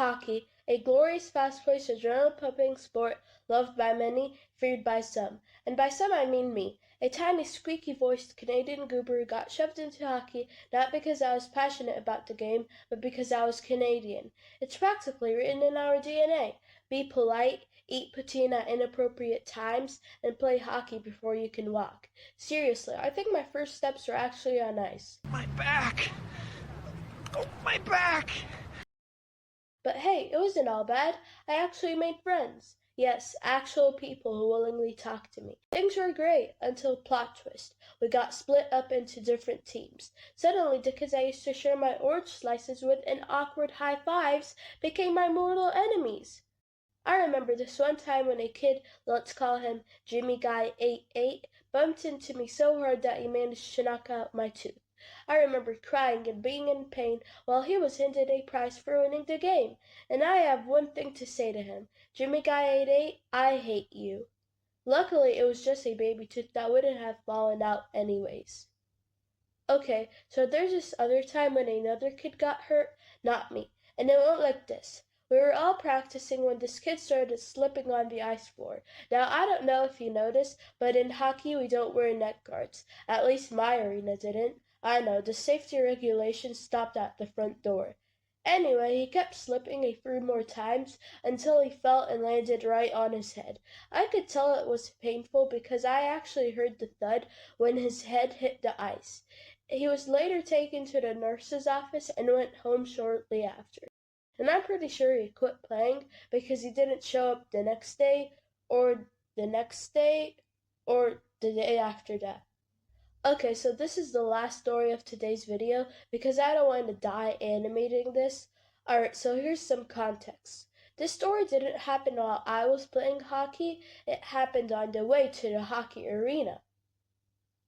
Hockey, a glorious, fast-paced, adrenaline-pumping sport loved by many, feared by some. And by some I mean me, a tiny, squeaky-voiced Canadian goober who got shoved into hockey not because I was passionate about the game, but because I was Canadian. It's practically written in our DNA. Be polite, eat poutine at inappropriate times, and play hockey before you can walk. Seriously, I think my first steps were actually on ice. My back! Oh, my back! But hey, it wasn't all bad. I actually made friends. Yes, actual people who willingly talked to me. Things were great until plot twist. We got split up into different teams. Suddenly, the kids I used to share my orange slices with and awkward high fives became my mortal enemies. I remember this one time when a kid, let's call him Jimmy Guy 88, bumped into me so hard that he managed to knock out my tooth. I remember crying and being in pain while he was handed a prize for winning the game. And I have one thing to say to him. Jimmy Guy 88, I hate you. Luckily, it was just a baby tooth that wouldn't have fallen out anyways. Okay, so there's this other time when another kid got hurt, not me. And it went like this. We were all practicing when this kid started slipping on the ice floor. Now, I don't know if you noticed, but in hockey we don't wear neck guards. At least my arena didn't. I know, the safety regulations stopped at the front door. Anyway, he kept slipping a few more times until he fell and landed right on his head. I could tell it was painful because I actually heard the thud when his head hit the ice. He was later taken to the nurse's office and went home shortly after. And I'm pretty sure he quit playing because he didn't show up the next day, or the next day, or the day after that. Okay, so this is the last story of today's video because I don't want to die animating this. Alright, so here's some context. This story didn't happen while I was playing hockey, it happened on the way to the hockey arena.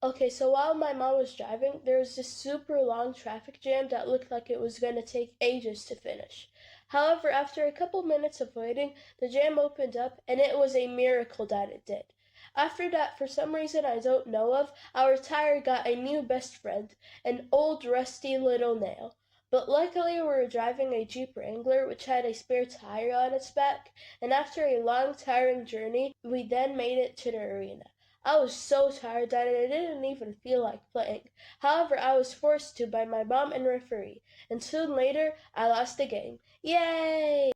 Okay, so while my mom was driving, there was this super long traffic jam that looked like it was going to take ages to finish. However, after a couple minutes of waiting, the jam opened up, and it was a miracle that it did. After that, for some reason I don't know of, our tire got a new best friend, an old rusty little nail. But luckily we were driving a Jeep Wrangler which had a spare tire on its back, and after a long tiring journey, we then made it to the arena. I was so tired that I didn't even feel like playing. However, I was forced to by my mom and referee, and soon later I lost the game. Yay!